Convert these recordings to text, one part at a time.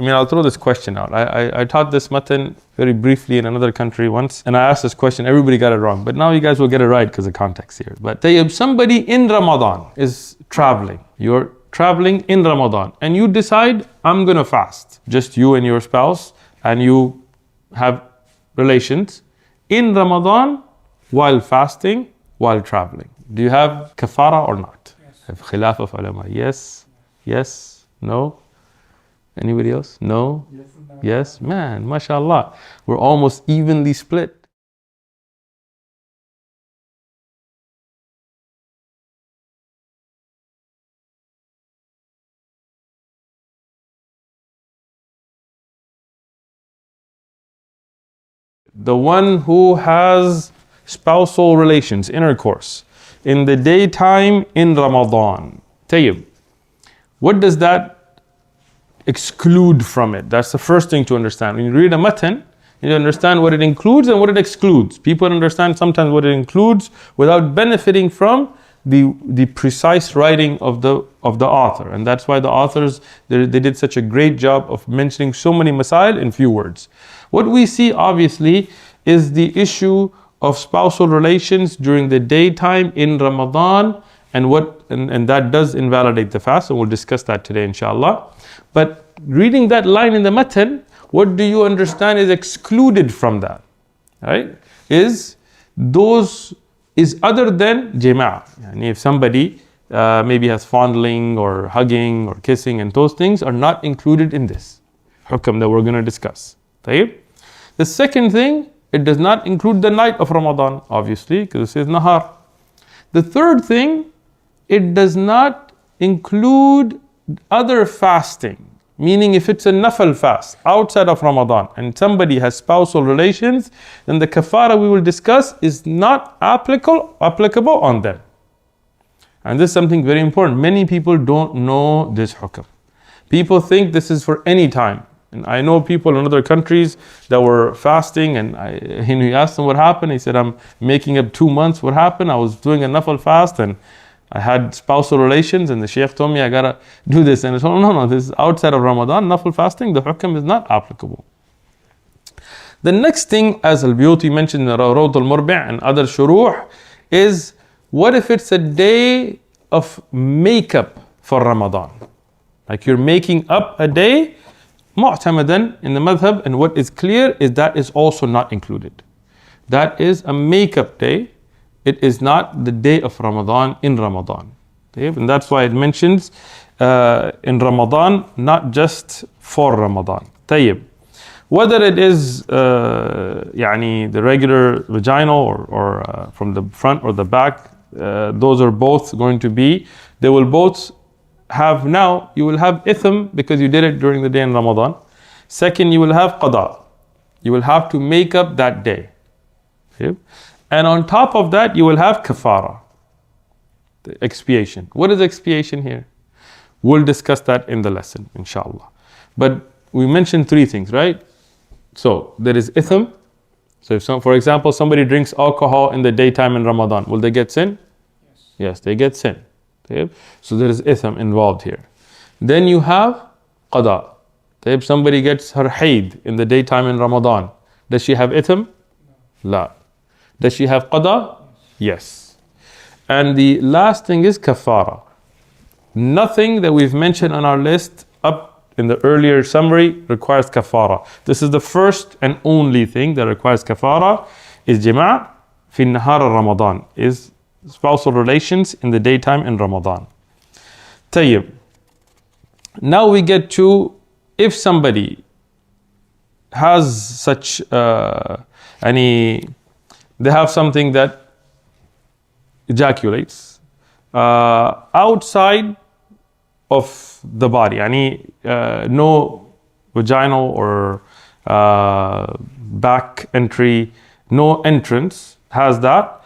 I mean, I'll throw this question out. I taught this Mattan very briefly in another country once, and I asked this question, everybody got it wrong, but now you guys will get it right because of context here. But if somebody in Ramadan is traveling, you're traveling in Ramadan, and you decide, I'm gonna fast, just you and your spouse, and you have relations in Ramadan while fasting, while traveling. Do you have kaffarah or not? Yes. Have khilaf of ulama. Yes, yes, no. Anybody else? No? Yes, no. Yes? Man, mashallah. We're almost evenly split. The one who has spousal relations, intercourse, in the daytime in Ramadan. Tayyib. What does that exclude from it? That's the first thing to understand. When you read a Mattan, you understand what it includes and what it excludes. People understand sometimes what it includes without benefiting from the precise writing of the author. And that's why the authors, they did such a great job of mentioning so many masail in few words. What we see obviously is the issue of spousal relations during the daytime in Ramadan, and that does invalidate the fast, and we'll discuss that today inshallah. But reading that line in the Mattan, what do you understand is excluded from that? Right? Is other than jima'. And if somebody maybe has fondling or hugging or kissing, and those things are not included in this hukam that we're going to discuss. طيب? The second thing, it does not include the night of Ramadan, obviously, because it says nahar. The third thing, it does not include other fasting, meaning if it's a nafal fast outside of Ramadan and somebody has spousal relations, then the kaffarah we will discuss is not applicable on them. And this is something very important. Many people don't know this hukam. People think this is for any time. And I know people in other countries that were fasting, and he asked them what happened. He said, I'm making up 2 months. What happened? I was doing a nafal fast and I had spousal relations, and the Shaykh told me I gotta do this. And I told him, no, this is outside of Ramadan, nafal fasting, the hukam is not applicable. The next thing, as Al-Buyuti mentioned in Rawd al-Murbi' and other shuruh, is what if it's a day of makeup for Ramadan? Like you're making up a day, mu'tamadan in the madhab, and what is clear is that is also not included. That is a makeup day. It is not the day of Ramadan in Ramadan. And that's why it mentions in Ramadan, not just for Ramadan. طيب. Whether it is the regular vaginal or from the front or the back, those are both going to be, they will both have, now you will have itham because you did it during the day in Ramadan. Second, you will have qada. You will have to make up that day. Okay? And on top of that, you will have kaffarah, the expiation. What is expiation here? We'll discuss that in the lesson, inshallah. But we mentioned 3 things, right? So there is itham. So if for example, somebody drinks alcohol in the daytime in Ramadan, will they get sin? Yes. Yes, they get sin. Okay? So there is itham involved here. Then you have qada. If somebody gets her haid in the daytime in Ramadan, does she have itham? No. La. Does she have qada? Yes. And the last thing is kaffarah. Nothing that we've mentioned on our list up in the earlier summary requires kaffarah. This is the first and only thing that requires kaffarah, is jima' fi nahar Ramadan, is spousal relations in the daytime in Ramadan. Tayyib. Now we get to, if somebody has such they have something that ejaculates outside of the body, no vaginal or back entry, no entrance, has that,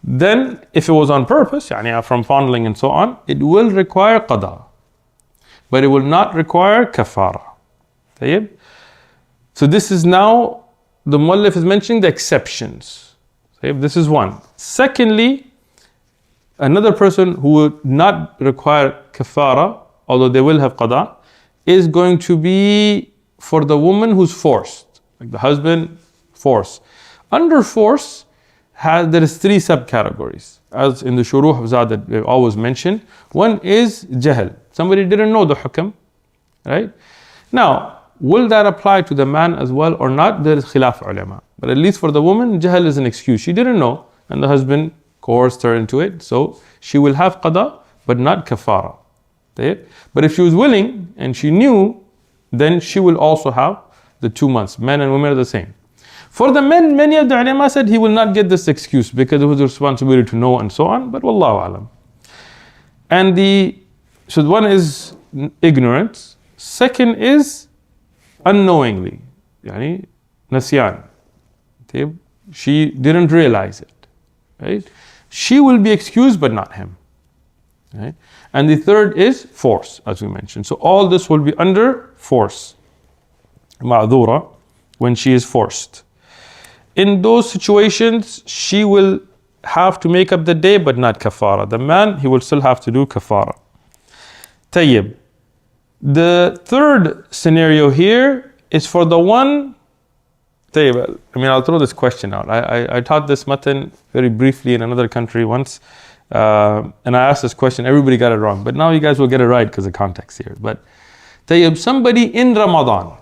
then if it was on purpose, from fondling and so on, it will require qada, but it will not require kaffarah. So this is now, the muallif is mentioning the exceptions. This is one. Secondly, another person who would not require kaffarah, although they will have qada, is going to be for the woman who's forced, like the husband, force. Under force, there is 3 subcategories, as in the shuruh of Zad that we always mention. One is jahl. Somebody didn't know the hukm, right? Now, will that apply to the man as well or not? There is khilaf ulama. But at least for the woman, jahl is an excuse. She didn't know, and the husband coerced her into it. So she will have qada, but not kafara. But if she was willing and she knew, then she will also have the 2 months. Men and women are the same. For the men, many of the ulama said he will not get this excuse because it was a responsibility to know and so on. But wallahu alam. And so one is ignorance. Second is unknowingly. Yani nasyan. She didn't realize it. Right? She will be excused, but not him. Right? And the third is force, as we mentioned. So all this will be under force. Ma'dhura, when she is forced. In those situations, she will have to make up the day, but not kafara. The man, he will still have to do kafara. Tayyib. The third scenario here is for the one. Tayyib. I'll throw this question out. I taught this Mattan very briefly in another country once. And I asked this question, everybody got it wrong. But now you guys will get it right because of context here. But Tayyib, somebody in Ramadan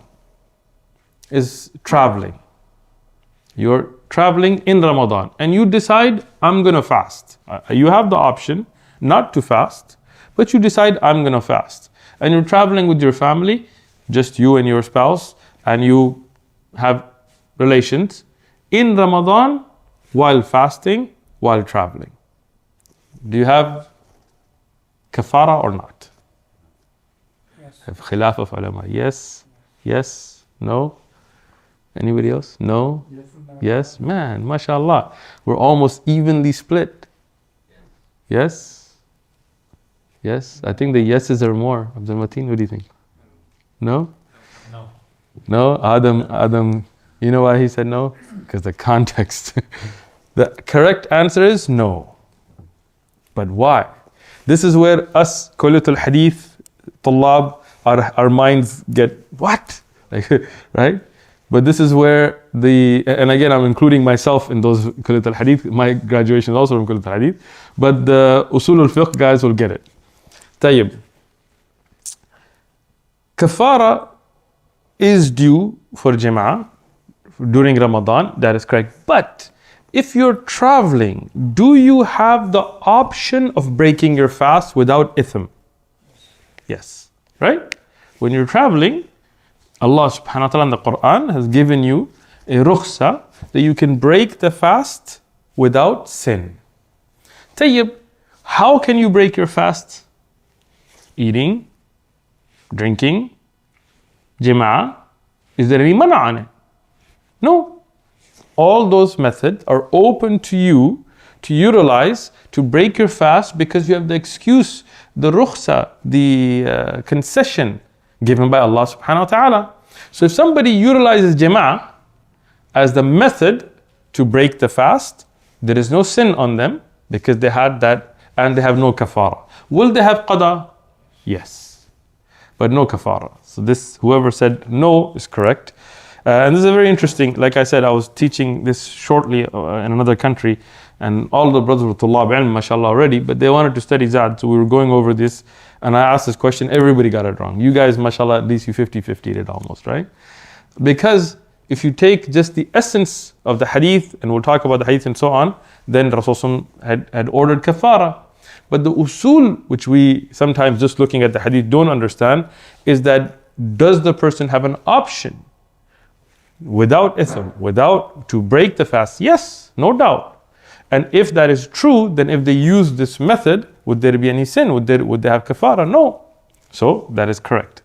is traveling. You're traveling in Ramadan and you decide, I'm going to fast. You have the option not to fast, but you decide, I'm going to fast. And you're traveling with your family, just you and your spouse, and you have relations in Ramadan while fasting, while traveling. Do you have kafara or not? Yes. Have khilaf of ulama. Yes, yes, no. Anybody else? No? Yes? Man, mashallah. We're almost evenly split. Yes? Yes? I think the yeses are more. Abdul Mateen, what do you think? No? No. No? Adam, you know why he said no? Because the context. The correct answer is no. But why? This is where us, Kullatul Hadith, Tullab, our minds get, what? Right? But this is where and again, I'm including myself in those Kullatul Hadith. My graduation is also from Kullatul Hadith. But the Usul al-Fiqh guys will get it. Tayyib. Kafara is due for Jama'ah during Ramadan. That is correct. But if you're traveling, do you have the option of breaking your fast without ithm? Yes. Right? When you're traveling, Allah subhanahu wa ta'ala in the Quran has given you a rukhsa that you can break the fast without sin. Tayyib, how can you break your fast? Eating, drinking, jama'ah. Is there any mana on it? No. All those methods are open to you to utilize to break your fast because you have the excuse, the rukhsa, the concession given by Allah subhanahu wa ta'ala. So if somebody utilizes jama'ah as the method to break the fast, there is no sin on them because they had that and they have no kafara. Will they have qada? Yes. But no kafara. So this, whoever said no is correct. And this is very interesting. Like I said, I was teaching this shortly in another country and all the brothers were tullab ilm, mashallah already, but they wanted to study Zad. So we were going over this and I asked this question, everybody got it wrong. You guys, mashallah, at least you 50-50'd it almost, right? Because if you take just the essence of the hadith, and we'll talk about the hadith and so on, then Rasulullah had ordered kafara. But the usul, which we sometimes just looking at the hadith don't understand, is that does the person have an option without ithm, without to break the fast? Yes, no doubt. And if that is true, then if they use this method, would there be any sin? Would they have kafara? No. So that is correct.